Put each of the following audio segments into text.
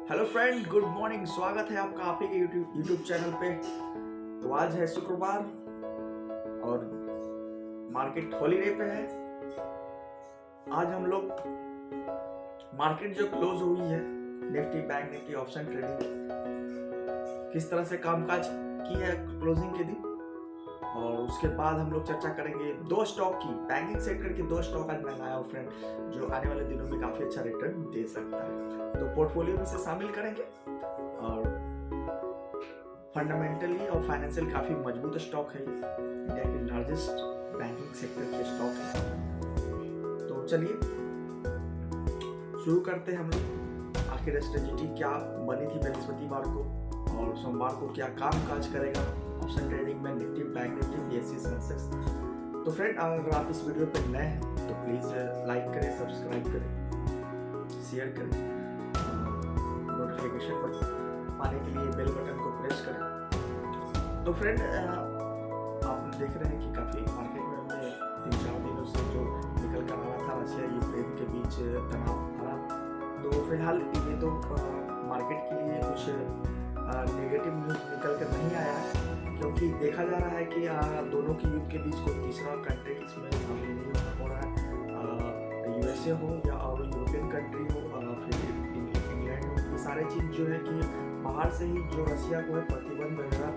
Hello friend, good morning. स्वागत है आपका आप ही के यूट्यूब चैनल पे। तो आज है शुक्रवार और मार्केट हॉलीडे पे है। आज हम लोग मार्केट जो क्लोज हुई है, Nifty bank Nifty option trading किस तरह से कामकाज की है क्लोजिंग के दिन, और उसके बाद हम लोग चर्चा करेंगे दो स्टॉक की। बैंकिंग सेक्टर के दो स्टॉक आज मैं लाया हूँ फ्रेंड, जो आने वाले दिनों में काफी अच्छा रिटर्न दे सकता है। तो पोर्टफोलियो में से शामिल करेंगे और फंडामेंटली और फाइनेंशियल काफी मजबूत स्टॉक है। इंडिया के लार्जेस्ट बैंकिंग सेक्टर के स्टॉक है। तो चलिए शुरू करते हैं हम लोग। आखिर स्ट्रेटेजी क्या बनी थी बृहस्पतिवार को और सोमवार को क्या काम काज करेगा ऑप्शन ट्रेडिंग में Nifty bank Nifty BSE Sensex. तो फ्रेंड, अगर आप इस वीडियो पर नए हैं तो प्लीज लाइक करें, सब्सक्राइब करें, शेयर करें, नोटिफिकेशन पर पाने के लिए बेल बटन को प्रेस करें। तो फ्रेंड, आप देख रहे हैं कि काफी मार्केट में हमने 3-4 दिनों से जो निकल कर आ रहा था रशिया यूक्रेन के बीच तनाव था, तो फिलहाल ये तो मार्केट के लिए कुछ नेगेटिव न्यूज निकल कर नहीं आया है, क्योंकि देखा जा रहा है कि दोनों की युद्ध के बीच कोई तीसरा कंट्री इसमें शामिल नहीं हो रहा है। यूएसए हो या और यूरोपियन कंट्री हो, फिर इंग्लैंड हो, ये सारे चीज़ जो है कि बाहर से ही जो रशिया को है प्रतिबंध वगैरह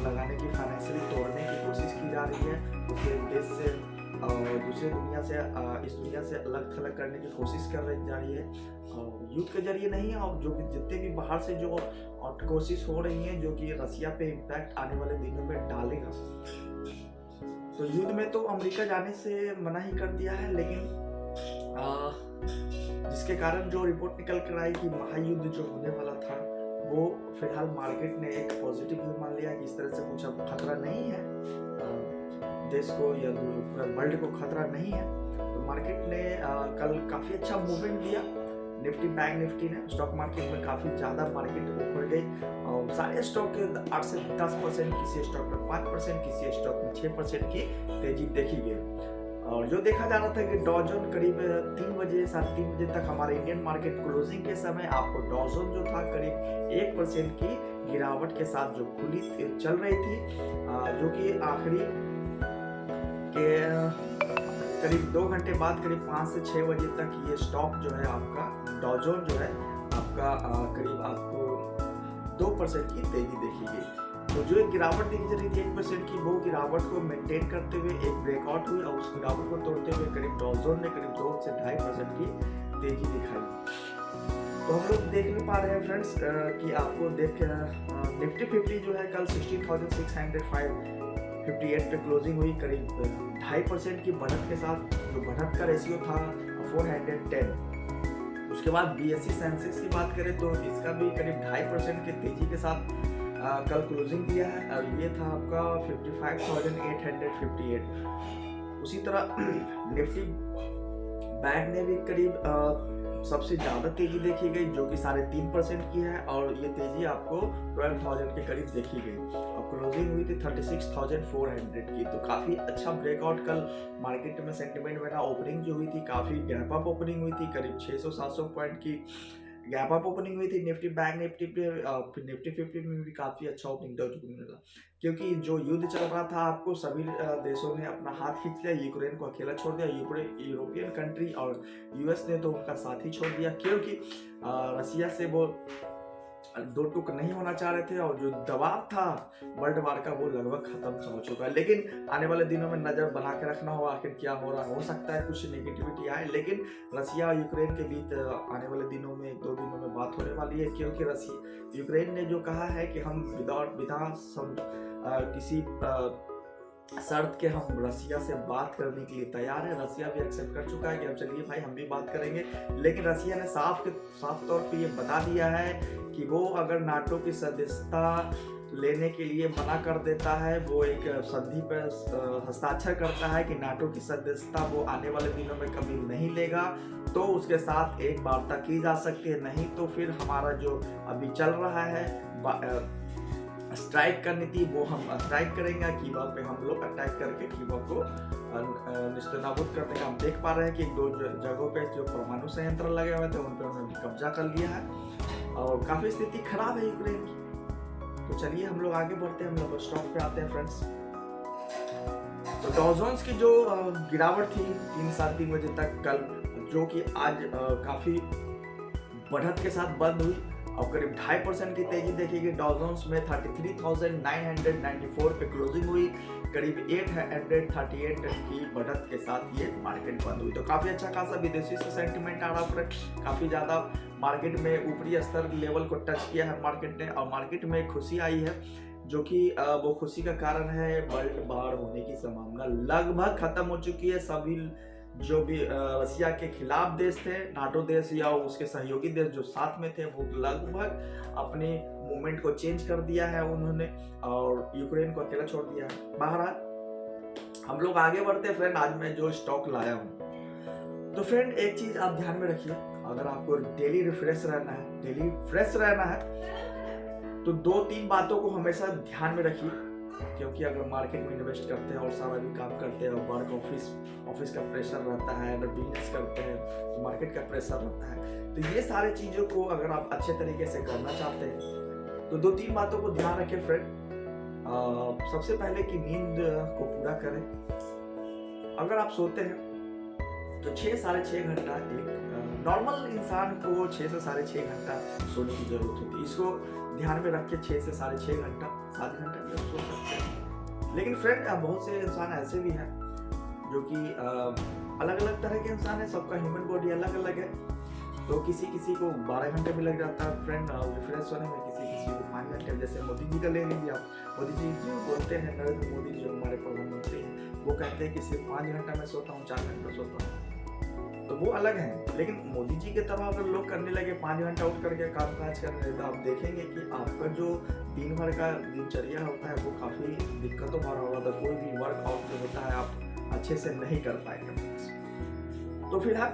लगाने की, फाइनेंशियली तोड़ने की कोशिश की जा रही है। दूसरे देश से दूसरे दुनिया से इस दुनिया से अलग थलग करने की कोशिश कर रही जा रही है, युद्ध के जरिए नहीं है। और जो भी जितने भी बाहर से जो कोशिश हो रही है जो कि रशिया पे इम्पैक्ट आने वाले दिनों में डालेगा। तो युद्ध में तो अमेरिका जाने से मना ही कर दिया है, लेकिन जिसके कारण जो रिपोर्ट निकल कर आई कि महायुद्ध जो होने वाला था, वो फिलहाल मार्केट ने एक पॉजिटिव व्यू मान लिया कि इस तरह से कुछ अब खतरा नहीं है देश को या पूरे वर्ल्ड को खतरा नहीं है। तो मार्केट ने कल काफी अच्छा मूवमेंट दिया। निफ्टी बैंक निफ्टी ने स्टॉक मार्केट में काफी ज्यादा मार्केट ऊपर गई और सारे स्टॉक के 8 से 10%, किसी स्टॉक में 5%, किसी स्टॉक में 6% की तेजी देखी गई। और जो देखा जा रहा था कि डॉ जोन करीब 3 बजे 3:30 बजे तक हमारे इंडियन मार्केट क्लोजिंग के समय आपको डॉ जोन जो था करीब 1% की गिरावट के साथ जो खुली चल रही थी, जो कि आखिरी के करीब 2 घंटे बाद करीब 5 से 6 बजे तक ये स्टॉक जो है आपका डॉ जोन जो है आपका करीब आपको 2% की तेजी देखी गई। तो जो एक गिरावट देखी जा रही थी 1% की, वो गिरावट को मेंटेन करते हुए एक ब्रेकआउट हुई और उस गिरावट को तोड़ते हुए करीब डॉ जोन ने करीब 2 से 2.5% की तेजी दिखाई। तो हम लोग देख नहीं पा रहे हैं फ्रेंड्स कि आपको देख निफ्टी 50 जो है कल 16,658 पे क्लोजिंग हुई, करीब 2.5% की बढ़त के साथ। जो बढ़त का रेशियो था 410। उसके बाद बीएसई सेंसेक्स की बात करें तो इसका भी करीब 2.5% की तेजी के साथ कल क्लोजिंग दिया है और ये था आपका 55,858। उसी तरह निफ्टी बैंक ने भी करीब सबसे ज्यादा तेजी देखी गई, जो कि 3.5% की है, और ये तेजी आपको 12,000 के करीब देखी गई और क्लोजिंग हुई थी 36,400 की। तो काफी अच्छा ब्रेकआउट कल मार्केट में सेंटिमेंट बना। ओपनिंग जो हुई थी काफी गैप अप ओपनिंग हुई थी, करीब 600-700 पॉइंट की गैप अप ओपनिंग हुई थी निफ्टी बैंक निफ्टी पे। फिर निफ्टी 50 में भी काफी अच्छा ओपनिंग देखने को मिला, क्योंकि जो युद्ध चल रहा था आपको सभी देशों ने अपना हाथ खींच लिया। यूक्रेन को अकेला छोड़ दिया, यूरोपियन कंट्री और यूएस ने तो उनका साथ ही छोड़ दिया, क्योंकि रशिया से वो दो टुक नहीं होना चाह रहे थे और जो दबाव था वर्ल्ड वार का वो लगभग खत्म हो चुका है। लेकिन आने वाले दिनों में नजर बना के रखना होगा आखिर क्या हो रहा है। हो सकता है कुछ नेगेटिविटी आए, लेकिन रशिया और यूक्रेन के बीच आने वाले दिनों में 1-2 दिनों में बात होने वाली है, क्योंकि यूक्रेन ने जो कहा है कि हम बिना किसी शर्त के हम रशिया से बात करने के लिए तैयार है। रशिया भी एक्सेप्ट कर चुका है कि अब चलिए भाई हम भी बात करेंगे, लेकिन रशिया ने साफ तौर पे ये बता दिया है कि वो अगर नाटो की सदस्यता लेने के लिए मना कर देता है, वो एक संधि पर हस्ताक्षर करता है कि नाटो की सदस्यता वो आने वाले दिनों में कभी नहीं लेगा, तो उसके साथ एक वार्ता की जा सकती है। नहीं तो फिर हमारा जो अभी चल रहा है स्ट्राइक करनी थी, वो हम स्ट्राइक करेंगे। कीवा पे हम लोग अटैक करके कीवा को निस्तनाबूद करने का हम देख पा रहे हैं कि 2 जगहों पे जो परमाणु संयंत्र लगे हुए थे उन पर उन्होंने कब्जा कर लिया है। और काफ़ी स्थिति खराब है यूक्रेन की। तो चलिए हम लोग आगे बढ़ते हैं, हम लोग स्टॉक पे आते हैं फ्रेंड्स। तो डाउ जोन्स की जो गिरावट थी 3-3:30 बजे तक कल, जो कि आज काफ़ी बढ़त के साथ बंद हुई और करीब 2.5% की तेजी देखी गई। डाउ जोन्स में 33,994 पे क्लोजिंग हुई, करीब 838 की बढ़त के साथ ये मार्केट बंद हुई। तो काफ़ी अच्छा खासा विदेशी से सेंटिमेंट आ रहा फ्रेंड, काफ़ी ज़्यादा मार्केट में ऊपरी स्तर लेवल को टच किया है मार्केट ने, और मार्केट में खुशी आई है, जो कि वो खुशी का कारण है वर्ल्ड वार होने की संभावना लगभग खत्म हो चुकी है। सभी जो भी रसिया के खिलाफ देश थे, नाटो देश या उसके सहयोगी देश जो साथ में थे, वो लगभग अपने मूवमेंट को चेंज कर दिया है उन्होंने, और यूक्रेन को अकेला छोड़ दिया है। बहरहाल हम लोग आगे बढ़ते हैं फ्रेंड। आज मैं जो स्टॉक लाया हूँ, तो फ्रेंड एक चीज आप ध्यान में रखिए, अगर आपको डेली रिफ्रेश रहना है, डेली फ्रेश रहना है, तो 2-3 बातों को हमेशा ध्यान में रखिए। क्योंकि अगर मार्केट में इन्वेस्ट करते हैं और सारा भी काम करते हैं, और वर्क ऑफिस का प्रेशर रहता है, अगर बिजनेस करते हैं तो मार्केट का प्रेशर रहता है, तो ये सारी चीज़ों को अगर आप अच्छे तरीके से करना चाहते हैं तो 2-3 बातों को ध्यान रखें फ्रेंड। सबसे पहले कि नींद को पूरा करें। अगर आप सोते हैं तो 6-6.5 घंटा, एक नॉर्मल इंसान को 6 से 6.5 घंटा सोने की जरूरत होती है। इसको ध्यान में रख के 6 से 6.5 घंटा, 7 घंटा भी सो सकते हैं। लेकिन फ्रेंड बहुत से इंसान ऐसे भी हैं जो कि अलग अलग तरह के इंसान है, सबका ह्यूमन बॉडी अलग अलग है। तो किसी को 12 घंटे भी लग जाता है फ्रेंड रिफ्रेश होने में, किसी को 5 घंटे। जैसे मोदी जी का ले लीजिए आप, मोदी जी जो बोलते हैं, नरेंद्र मोदी जो हमारे प्रधानमंत्री हैं, वो कहते हैं कि सिर्फ 5 घंटा में सोता हूँ, 4 घंटा सोता हूँ, तो वो अलग है। लेकिन मोदी जी की तरह अगर लोग करने लगे 5 घंटा उठ करके काम काज करने लगे, तो आप देखेंगे कि आपका जो दिन भर का दिनचर्या होता है वो काफ़ी दिक्कतों भरा होगा। तो कोई भी वर्कआउट जो होता है आप अच्छे से नहीं कर पाएंगे। तो फिलहाल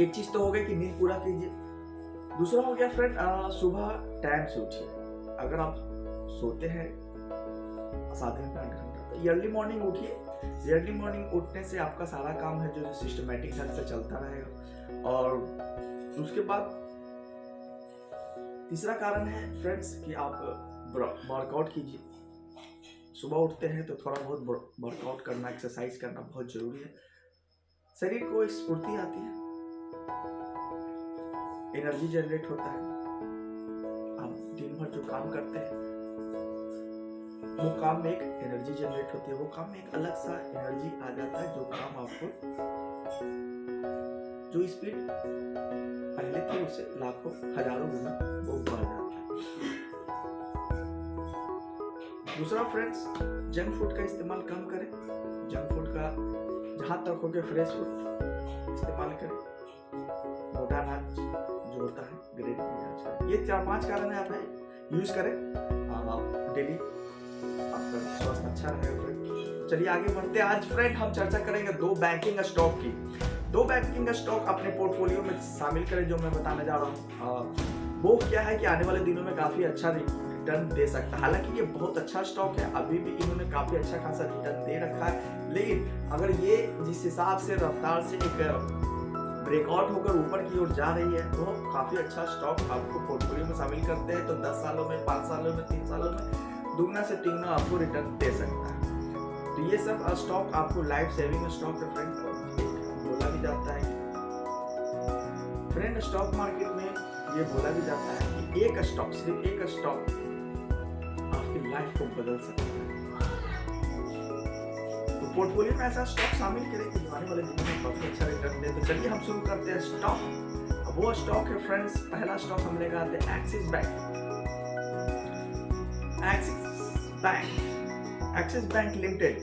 एक चीज़ तो हो गई कि नींद पूरा कीजिए। दूसरा हो गया फ्रेंड, सुबह टाइम से उठिए। अगर आप सोते हैं 7 घंटा 8 घंटा, तो अर्ली मॉर्निंग उठिए। अर्ली मॉर्निंग उठने से आपका सारा काम है जो सिस्टमेटिक ढंग से चलता रहेगा। और उसके बाद तीसरा कारण है फ्रेंड्स कि आप वर्कआउट कीजिए। सुबह उठते हैं तो थोड़ा बहुत वर्कआउट करना, एक्सरसाइज करना बहुत जरूरी है। शरीर को एक स्फूर्ति आती है, एनर्जी जनरेट होता है। आप दिन भर जो काम करते हैं वो काम में एक एनर्जी जनरेट होती है, वो काम में एक अलग सा एनर्जी आ जाता है, जो काम आपको, जो स्पीड पहले थी उससे लाखों हजारों गुना वो बढ़ जाता है। दूसरा फ्रेंड्स, जंक फूड का इस्तेमाल कम करें। जंक फूड का जहां तक हो गया फ्रेश फूड इस्तेमाल करें। मोटा अनाज जो होता है, ग्रेन अनाज, ये 4-5 कारण है आप यूज करें डेली, आपका स्वास्थ्य अच्छा रहेगा। चलिए आगे बढ़ते हैं। आज फ्रेंड हम चर्चा करेंगे 2 बैंकिंग स्टॉक की। 2 बैंकिंग स्टॉक अपने पोर्टफोलियो में शामिल करें, जो मैं बताने जा रहा हूँ। वो क्या है कि आने वाले दिनों में काफी अच्छा रिटर्न दे सकता है। हालांकि ये बहुत अच्छा स्टॉक है, अभी भी इन्होंने काफी अच्छा खासा रिटर्न दे रखा है। लेकिन अगर ये जिस हिसाब से रफ्तार से एक ब्रेकआउट होकर ऊपर की ओर जा रही है, तो काफी अच्छा स्टॉक आपको पोर्टफोलियो में शामिल करते हैं, तो 10 सालों में, 5 सालों में, 3 सालों में दुगना से तिगुना आपको रिटर्न दे सकता है। तो ये सब स्टॉक आपको लाइफ सेविंग स्टॉक है फ्रेंड, बोला भी जाता है फ्रेंड। स्टॉक मार्केट में ये बोला भी जाता है कि एक स्टॉक, सिर्फ एक स्टॉक आपकी लाइफ को बदल सकता है। तो पोर्टफोलियो में ऐसा स्टॉक शामिल करें कि आने वाले दिनों में काफी अच्छा रिटर्न दे। तो चलिए हम शुरू करते हैं स्टॉक। अब वो स्टॉक है फ्रेंड्स, पहला स्टॉक हम लेकर आते हैं axis bank. Axis Bank Limited,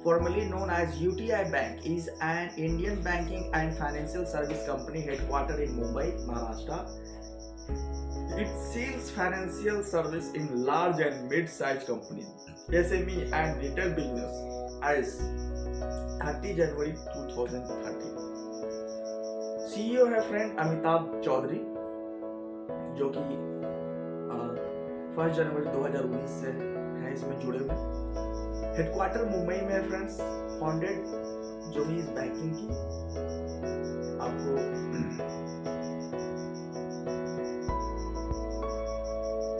formerly known as UTI Bank, is an Indian banking and financial service company headquartered in Mumbai, Maharashtra. It sells financial service in large and mid-sized companies, SME and retail business as 30 January 2013. CEO है friend Amitabh Chaudhary, जो कि 1 जनवरी 2019 से है इसमें जुड़े हुए। Headquarter Mumbai में है फ्रेंड्स। फाउंडेड जो भी इस बैंकिंग की आपको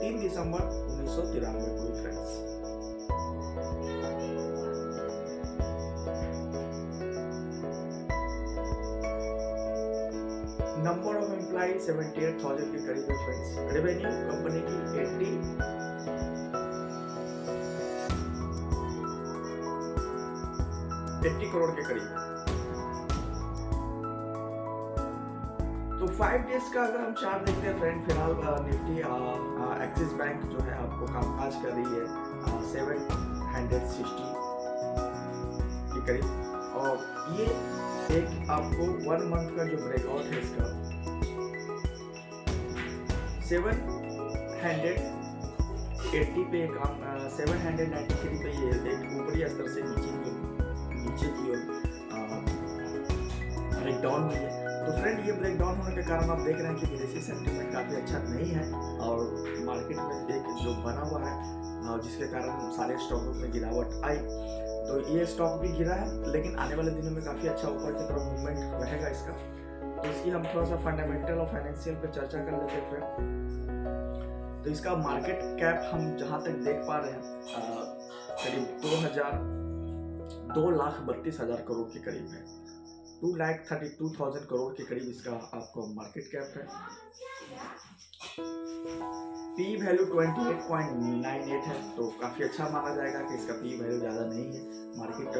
3 दिसंबर 1993 को फ्रेंड्स। नंबर ऑफ एम्प्लॉय 78,000 के करीब है फ्रेंड्स। रेवेन्यू कंपनी की 80 करोड़ के करीब है। तो 5 डेज का अगर हम चार्ट देखते हैं फ्रेंड, फिलहाल निफ्टी एक्सिस बैंक जो है आपको कामकाज कर रही है 760 के करीब, और ये एक आपको 1 मंथ का जो ब्रेकआउट है इसका 780 पे काम 793 पे ये एक ऊपरी स्तर से नीचे की ओर ब्रेकडाउन हुई है। तो फ्रेंड ये ब्रेकडाउन होने के कारण आप देख रहे हैं कि विदेशी सेंटीमेंट काफ़ी अच्छा नहीं है और मार्केट में एक जो बना हुआ है जिसके कारण सारे स्टॉकों में गिरावट आई। तो ये स्टॉक भी गिरा है, लेकिन आने वाले दिनों में काफ़ी अच्छा ऊपर की तरफ मूवमेंट रहेगा इसका। तो इसकी हम थोड़ा सा फंडामेंटल और फाइनेंशियल पे चर्चा कर लेते हैं फ्रेंड। तो इसका मार्केट कैप हम जहाँ तक देख पा रहे हैं करीब 2,32,000 करोड़ के करीब है। 2,32,000 करोड़ के करीब इसका आपको मार्केट कैप है। पी वैल्यू 28.98 है, तो काफ़ी अच्छा माना जाएगा कि इसका पी वैल्यू ज़्यादा नहीं है। मार्केट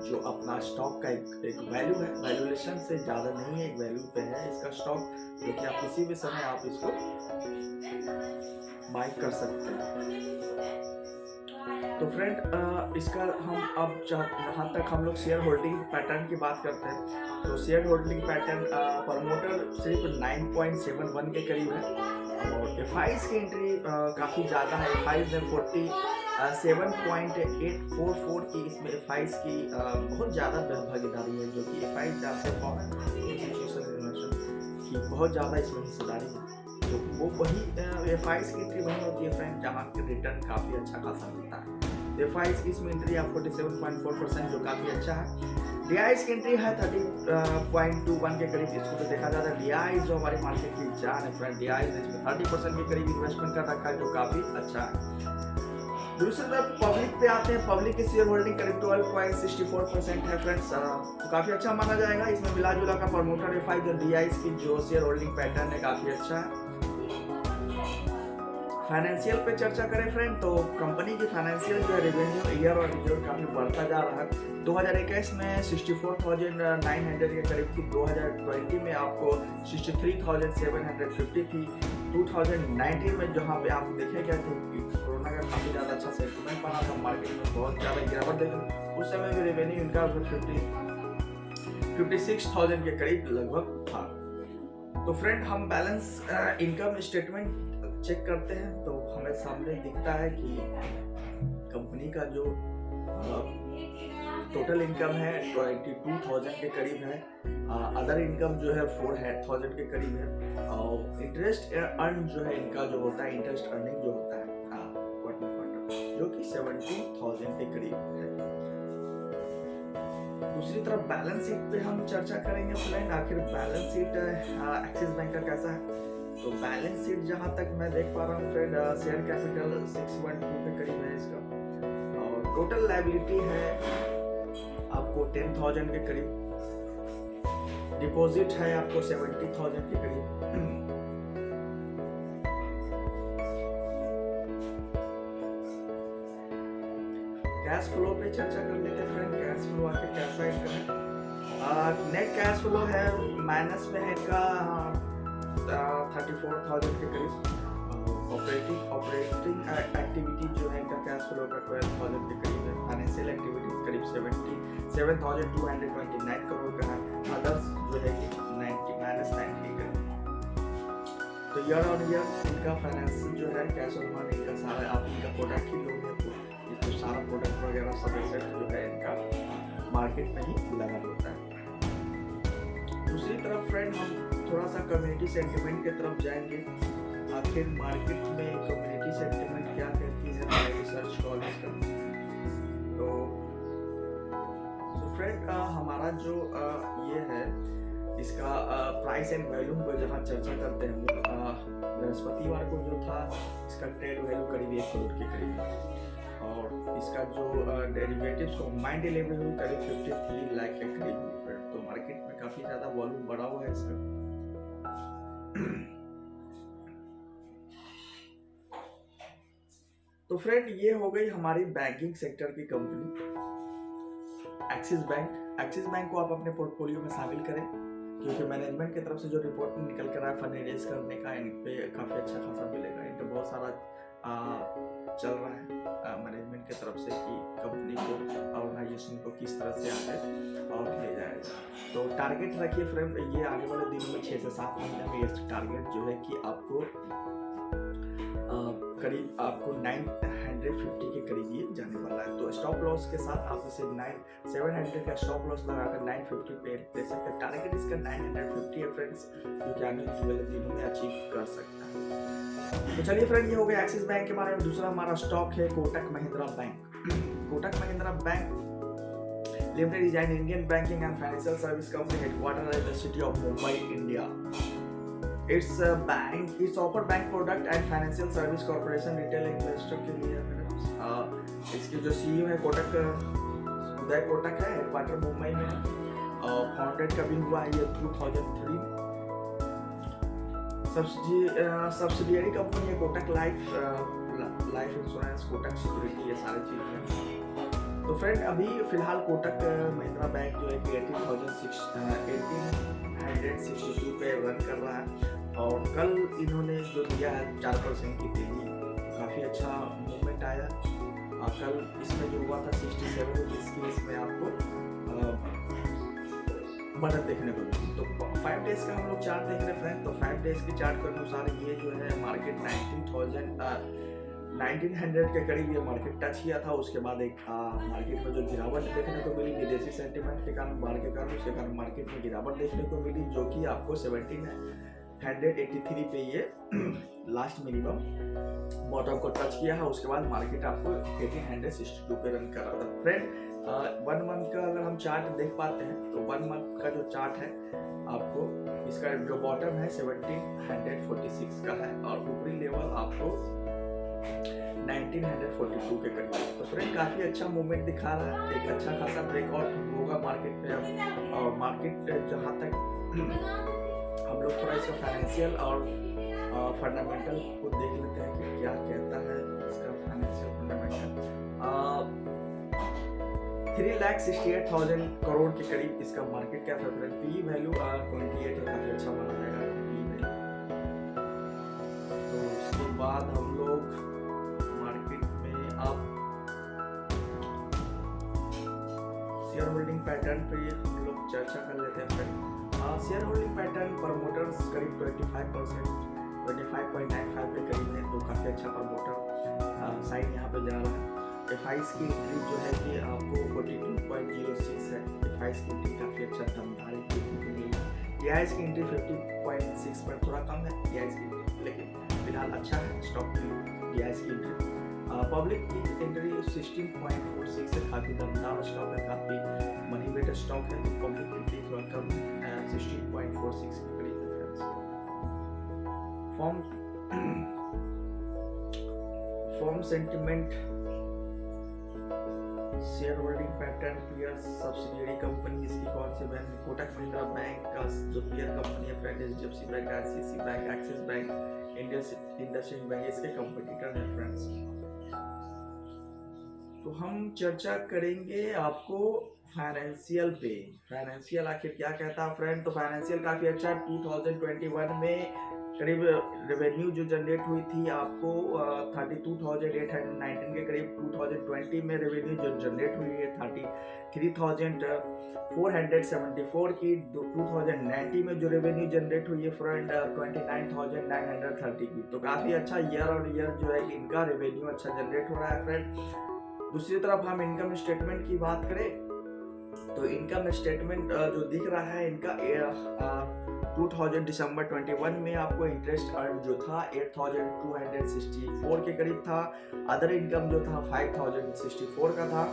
जो अपना स्टॉक का एक वैल्यू है, वैल्यूएशन से ज़्यादा नहीं है, एक वैल्यू पे है इसका स्टॉक, जो कि आप किसी भी समय आप इसको बाय कर सकते हैं। तो फ्रेंड इसका हम अब जहाँ तक हम लोग शेयर होल्डिंग पैटर्न की बात करते हैं, तो शेयर होल्डिंग पैटर्न प्रमोटर सिर्फ 9.71 के करीब है, और एफआईज की एंट्री काफ़ी ज़्यादा है। एफआईज ने 47.844 की इसमें एफआईज की बहुत ज़्यादा भागीदारी है, जो कि एफआईज आपसे फॉरेन इंस्टीट्यूशनल इन्वेस्टमेंट की बहुत ज़्यादा इसमें हिस्सेदारी है। तो वो वही एफआईज की एंट्री वही होती है फ्रेंड जहाँ के रिटर्न काफ़ी अच्छा खासा मिलता है। एफआईज की इसमें एंट्री आप 47.4%, जो काफ़ी अच्छा है। डीआईज की एंट्री है 30.21 के करीब। इसको तो देखा जाता है डीआईज जो हमारी मार्केट की जान है फ्रेंड, डीआईज ने इसमें 30% के करीब इन्वेस्टमेंट कर रखा है, जो काफ़ी अच्छा है। दूसरी तरफ पब्लिक पे आते हैं। पब्लिक की शेयर होल्डिंग करीब 12.64% है फ्रेंड्स, तो काफ़ी अच्छा माना जाएगा। इसमें मिला जुला का प्रमोटर एफआईज और डीआईज की जो शेयर होल्डिंग पैटर्न है काफ़ी अच्छा है। फाइनेंशियल पे चर्चा करें फ्रेंड, तो कंपनी की फाइनेंशियल जो है रेवेन्यू ईयर और ईयर काफ़ी बढ़ता जा रहा है। 2021 में 64,900 के करीब थी, 2020 में आपको 63,750 थी, 2019 में जहाँ पे आप देखेंगे कि कोरोना का काफ़ी ज़्यादा अच्छा सेंटिमेंट बना था, मार्केट में बहुत ज़्यादा गिरावट देखा, उस समय भी रेवेन्यू इनका 56,000 के करीब लगभग था। तो फ्रेंड हम बैलेंस इनकम स्टेटमेंट चेक करते हैं, तो हमें सामने दिखता है कि कंपनी का जो टोटल इनकम है 22,000 के करीब है। अदर इनकम जो है 4,000 के करीब है, और इंटरेस्ट अर्न जो है इनका जो होता है, इंटरेस्ट अर्निंग जो होता है क्वार्टर जो कि 17,000 के करीब है। दूसरी तरफ बैलेंस शीट पे हम चर्चा करेंगे फ्रेंड, आखिर बैलेंस शीट एक्सिस बैंक का कैसा है। तो बैलेंस शीट जहां तक मैं देख पा रहा हूँ फ्रेंड, शेयर कैपिटल 6.2 के करीब है इसका, और टोटल लायबिलिटी है आपको 10,000 के करीब, डिपॉजिट है आपको 70,000 के करीब। कैश फ्लो पे चर्चा कर लेते हैं फ्रेंड। कैश फ्लो आखिर कैसा है इसका। नेट कैश फ्लो है माइनस में है इनका 34,000 के करीब। ऑपरेटिंग एक्टिविटी जो है इनका कैश फ्लो का 12,000 के करीब है। फाइनेंशियल एक्टिविटीज करीब 77,229 करोड़ का है। अदर्स जो है कि -90 के करीब। तो ईयर ऑन ईयर इनका फाइनेंस जो है कैश ऑन मनी इनका सारा, आप इनका प्रोडक्ट ही लोगे तो सारा प्रोडक्ट वगैरह सब एसेट जो है इनका मार्केट में ही लगा होता है। दूसरी तरफ फ्रेंड हम थोड़ा सा कम्युनिटी सेंटिमेंट की तरफ जाएंगे। आखिर मार्केट में कम्युनिटी सेंटिमेंट क्या कहती है हमारे रिसर्च कॉलेज का। तो फ्रेंड हमारा जो ये है इसका प्राइस एंड वॉल्यूम पर जहाँ चर्चा करते हैं, बृहस्पतिवार को जो था इसका ट्रेड वैल्यू करीब 1 करोड़ के करीब है और इसका जो डेरिवेटिव्स कॉम्बाइंड डिलीवरी हुई करीब 53 लाख के करीब हुई। तो मार्केट में काफ़ी ज़्यादा वॉल्यूम बढ़ा हुआ है इसका। तो फ्रेंड ये हो गई हमारी बैंकिंग सेक्टर की company axis bank. Axis bank को आप अपने पोर्टफोलियो में शामिल करें क्योंकि मैनेजमेंट की तरफ से जो रिपोर्ट निकल कर आया फंड रेज करने का, इन पे काफ़ी अच्छा खासा मिलेगा। इनका बहुत सारा चल रहा है मैनेजमेंट की तरफ से कि कंपनी को, ऑर्गेनाइजेशन को किस तरह से आगे और ले जाएगा। तो टारगेट रखिए फ्रेंड, ये आने वाले दिनों में 6 से 7 महीने में ये टारगेट जो है कि आपको करीब आपको 950 के करीब ये जाने वाला है। तो स्टॉप लॉस के साथ आप इसे 700 का स्टॉप लॉस लगाकर 950 पे दे सकते हैं। टारगेट इसका 950 है फ्रेंड्स, जो कि आने वाले दिनों में अचीव कर सकता है। तो चलिए फ्रेंड, ये हो गया एक्सिस बैंक के बारे में। दूसरा हमारा स्टॉक है Kotak Mahindra bank. Kotak Mahindra bank limited is an Indian banking and financial service company headquartered in the city of Mumbai, India. It's a bank. It's offer bank product and financial service corporation retail investor के लिए। इसकी जो CEO है कोटक उदय कोटक है, headquarter Mumbai में है। Founded कभी हुआ है ये 2003। सब्सिडियरी कंपनी है Kotak life insurance, Kotak security, ये सारी चीजें हैं। तो फ्रेंड अभी फिलहाल कोटक महिंद्रा बैंक जो है कि 1862 पे रन कर रहा है और कल इन्होंने जो दिया है 4% की तेजी, काफ़ी अच्छा मूवमेंट आया। कल इसमें जो हुआ था 67 रुपीज़ की, इसमें आपको बढ़त देखने को मिली। तो 5 डेज का हम लोग चार्ट देख रहे हैं फ्रेंड। तो 5 डेज के चार्ट के अनुसार ये जो है मार्केट 1900 के करीब ये मार्केट टच किया था। उसके बाद एक मार्केट में जो गिरावट देखने को मिली विदेशी सेंटीमेंट के कारण, बाढ़ के कारण, उसके कारण मार्केट में गिरावट देखने को मिली, जो कि आपको 1783 पे ये लास्ट मिनिमम बॉटम को टच किया है। उसके बाद मार्केट आपको 1862 पे रन कर रहा था। फ्रेंड 1 मंथ का अगर हम चार्ट देख पाते हैं तो 1 मंथ का जो चार्ट है आपको इसका जो बॉटम है 1746 का है और ऊपरी लेवल आपको 1942 के करीब। तो फ्रेंड काफी अच्छा मूवमेंट दिखा रहा है, एक अच्छा खासा ब्रेकआउट होगा मार्केट में अब। और मार्केट जहां तक हम लोग थोड़ा इसका फाइनेंशियल और फंडामेंटल को देख लेते हैं कि क्या कहता है इसका फाइनेंशियल फंडामेंटल। 3,68,000 करोड़ के करीब इसका मार्केट कैप है। पी वैल्यू 28 है, काफी अच्छा माना जाएगा पी वैल्यू। तो उसके बाद हम लोग मार्केट में आप शेयर होल्डिंग पैटर्न पे हम लोग चर्चा कर लेते हैं friend. Share holding pattern promoters करीब 25%, 25.95 के करीब है। तो काफी अच्छा प्रमोटर साइड यहाँ पे जा रहा है। एफआईस की एंट्री जो है कि आपको 42.06 है। एफआईस की एंट्री काफी अच्छा दमदार देखने को मिली। एआईएस की एंट्री 50.6 पर थोड़ा कम है एआईएस की एंट्री, लेकिन फिलहाल अच्छा है स्टॉक की एआईएस की एंट्री। पब्लिक की एंट्री 16.46 है, काफी दमदार स्टॉक है, काफी मनी वेटेड स्टॉक है। पब्लिक एंट्री थोड़ा कम है, 16.46 के करीब है friends. Form sentiment, share holding pattern, peer subsidiary company इसकी कौन सी बैंक, कोटक महिंद्रा बैंक का जो पीयर कंपनी है friend, HDFC bank, ICICI bank, Axis bank, IndusInd bank, इसके कंपटीटर हैं फ्रेंड्स। तो हम चर्चा करेंगे आपको फाइनेंशियल पे। फाइनेंशियल आखिर क्या कहता है फ्रेंड। तो फाइनेंशियल काफी अच्छा 2021 में करीब रेवेन्यू जो जनरेट हुई थी आपको 32,819 के करीब। 2020 में रेवेन्यू जो जनरेट हुई है 33,474 की। 2019 में जो रेवेन्यू जनरेट हुई है फ्रेंड 29,930 की। तो काफ़ी अच्छा ईयर और ईयर जो है इनका रेवेन्यू अच्छा जनरेट हो रहा है फ्रेंड। दूसरी तरफ हम इनकम स्टेटमेंट की बात करें तो इनकम स्टेटमेंट जो दिख रहा है इनका 2000 दिसंबर 21 में आपको इंटरेस्ट अर्न जो था 8,264 के करीब था। अदर इनकम जो था 5,064 का था।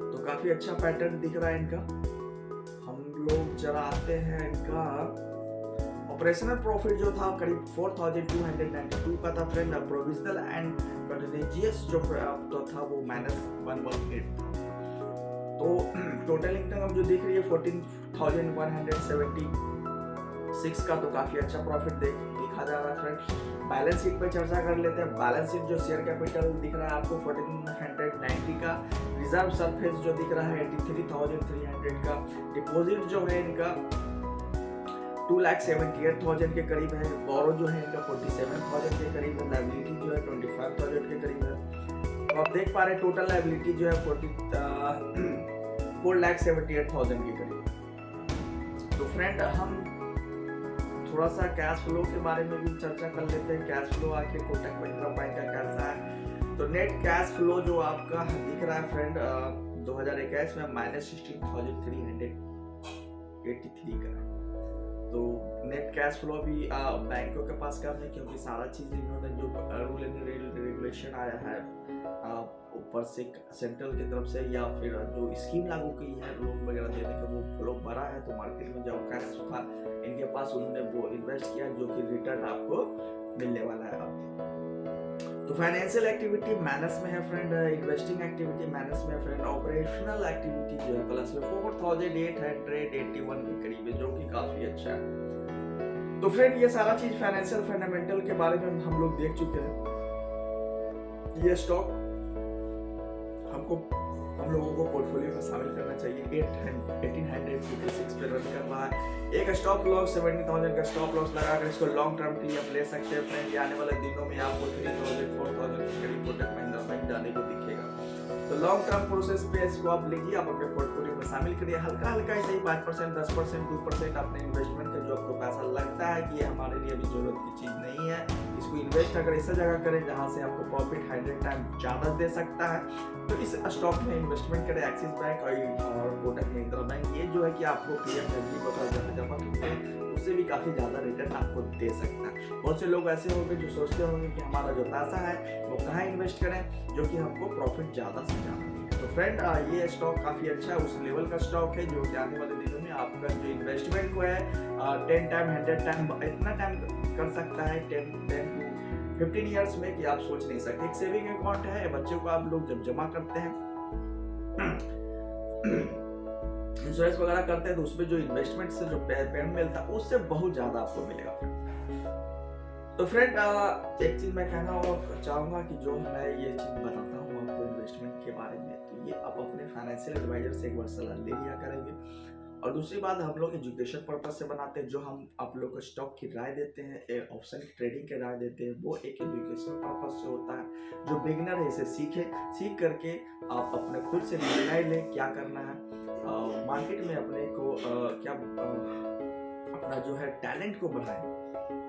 तो काफी अच्छा पैटर्न दिख रहा है इनका। हम लोग जरा आते हैं इनका ऑपरेशनल प्रॉफिट जो था करीब 4292 का था फ्रेंड। प्रोविजनल एंड कंटिजेंस जो था वो -118 था। तो टोटल इनकम जो दिख रही है 14,176 का, तो काफी अच्छा प्रॉफिट दिखा जा रहा है फ्रेंड। बैलेंस शीट पे चर्चा कर लेते हैं। बैलेंस शीट जो शेयर कैपिटल दिख रहा है आपको 1490 का, रिजर्व सरफेस जो दिख रहा है 83,300 का, डिपॉजिट जो है इनका 2,78,000 के करीब है, बोरो जो है इनका 47,000 के करीब है, लायबिलिटी जो है 25,000 के करीब है। तो आप देख पा रहे हैं टोटल लायबिलिटी जो है 4,78,000 के करीब। तो फ्रेंड हम थोड़ा सा कैश फ्लो के बारे में भी चर्चा कर लेते हैं। कैश फ्लो आखिर कोटक महिंद्रा बैंक का कैसा है। तो नेट कैश फ्लो जो आपका दिख रहा है फ्रेंड 2021 में -16,383 का है। तो नेट कैश फ्लो भी बैंकों के पास कम है, क्योंकि सारा चीज इन्होंने जो रूल एंड रेगुलेशन आया है ऊपर से सेंट्रल की तरफ से, या फिर जो स्कीम लागू की है लोन वगैरह देने का, वो फ्लो बढ़ा है। तो मार्केट में जो कैश था इनके पास उन्होंने वो इन्वेस्ट किया, जो कि रिटर्न आपको मिलने वाला है। तो फाइनेंशियल एक्टिविटी माइनस में है फ्रेंड, इन्वेस्टिंग एक्टिविटी माइनस में है फ्रेंड, ऑपरेशनल एक्टिविटी जो है प्लस में 4,881 के करीब है, जो कि काफी अच्छा है। तो फ्रेंड ये सारा चीज फाइनेंशियल फंडामेंटल के बारे में हम लोग देख चुके हैं। ये स्टॉक हम लोगों को पोर्टफोलियो में शामिल करना चाहिए। 1856 पे रन कर रहा है। एक स्टॉप लॉस 70,000 का स्टॉप लॉस लगाकर इसको लॉन्ग टर्म के लिए आप ले सकते हैं फ्रेंड। आने वाले दिनों में आपको 3,000 4,000 के करीब कोटक महिंद्रा बैंक जाने को दिखेगा। तो लॉन्ग टर्म प्रोसेस पे इसको आप लीजिए, आप अपने पोर्टफोलियो में शामिल करिए। हल्का हल्का ऐसे ही 5%, 10%, 2% अपने इन्वेस्टमेंट का जो आपको पैसा लगता है कि ये हमारे लिए अभी जरूरत की चीज नहीं है, इसको इन्वेस्ट अगर ऐसा जगह करें जहां से आपको प्रॉफिट 100 टाइम ज्यादा दे सकता है, तो इस स्टॉक में इन्वेस्टमेंट करें। एक्सिस बैंक और कोटक महिंद्रा बैंक ये जो है कि आपको पीएफएमडी पर जमा करते हैं, उससे भी काफी ज्यादा रिटर्न आपको दे सकता है। बहुत से लोग ऐसे होंगे जो सोचते होंगे कि हमारा जो पैसा है वो कहाँ इन्वेस्ट करें जो कि हमको प्रॉफिट ज्यादा से ज्यादा। तो फ्रेंड ये स्टॉक काफी अच्छा है, उस लेवल का स्टॉक है जो कि आने वाले दिनों में आपका जो इन्वेस्टमेंट को है 10 टाइम 100 टाइम इतना टाइम कर सकता है 10 to 15 ईयर्स में कि आप सोच नहीं सकते। एक सेविंग अकाउंट है, बच्चों को आप लोग जब जमा करते हैं इंश्योरेंस वगैरह करते हैं, तो उसमें जो इन्वेस्टमेंट से जो पेमेंट मिलता है उससे बहुत ज्यादा आपको मिलेगा। तो फ्रेंड एक चीज मैं कहना चाहूंगा कि जो मैं ये चीज बताता हूँ आपको इन्वेस्टमेंट के बारे में, तो ये आप अपने फाइनेंशियल एडवाइजर से एक बार सलाह ले लिया करेंगे। और दूसरी बात, हम लोग एजुकेशन पर्पज से बनाते हैं। जो हम आप लोग को स्टॉक की राय देते हैं, ऑप्शन की ट्रेडिंग की राय देते हैं, वो एक एजुकेशन पर्पज से होता है। जो बिगिनर है इसे सीख करके आप अपने खुद से निर्णय लें क्या करना है, मार्केट में अपने को अपना जो है टैलेंट को बढ़ाएं।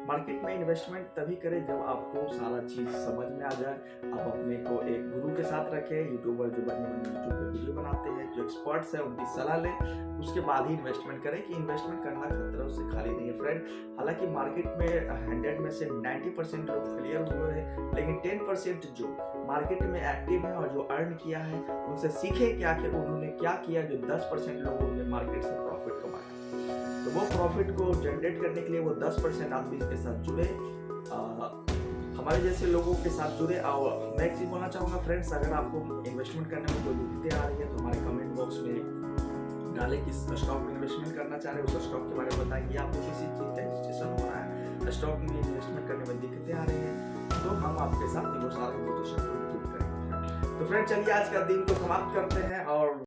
मार्केट में इन्वेस्टमेंट तभी करें जब आपको सारा चीज समझ में आ जाए। आप अपने को एक गुरु के साथ रखें, यूट्यूबर जो यूट्यूब पे वीडियो बनाते हैं, जो एक्सपर्ट्स हैं उनकी सलाह लें, उसके बाद ही इन्वेस्टमेंट करें। कि इन्वेस्टमेंट करना खतरों से खाली नहीं है फ्रेंड। हालांकि मार्केट में 100 में से 90% लोग फेलियर हुए हैं, लेकिन 10% जो मार्केट में एक्टिव है और जो अर्न किया है उनसे सीखे कि आखिर उन्होंने क्या किया। जो 10% लोगों ने मार्केट से प्रॉफिट कमाया, तो वो प्रॉफिट को जनरेट करने के लिए वो 10% आदमी के साथ जुड़े, हमारे जैसे लोगों के साथ जुड़े। और मैं एक चीज बोलना चाहूंगा फ्रेंड्स, अगर आपको इन्वेस्टमेंट करने में कोई दिक्कतें आ रही है तो हमारे कमेंट बॉक्स में डालें किस स्टॉक में इन्वेस्टमेंट करना चाह रहे हैं, उस स्टॉक के बारे में बताएंगे। आपको किसी चीज का रजिस्ट्रेशन हो रहा है, स्टॉक में इन्वेस्टमेंट करने में दिक्कतें आ रही है, तो हम आपके साथ वो सारे कोटेशन को दूर करेंगे। तो फ्रेंड चलिए आज का दिन को समाप्त करते हैं और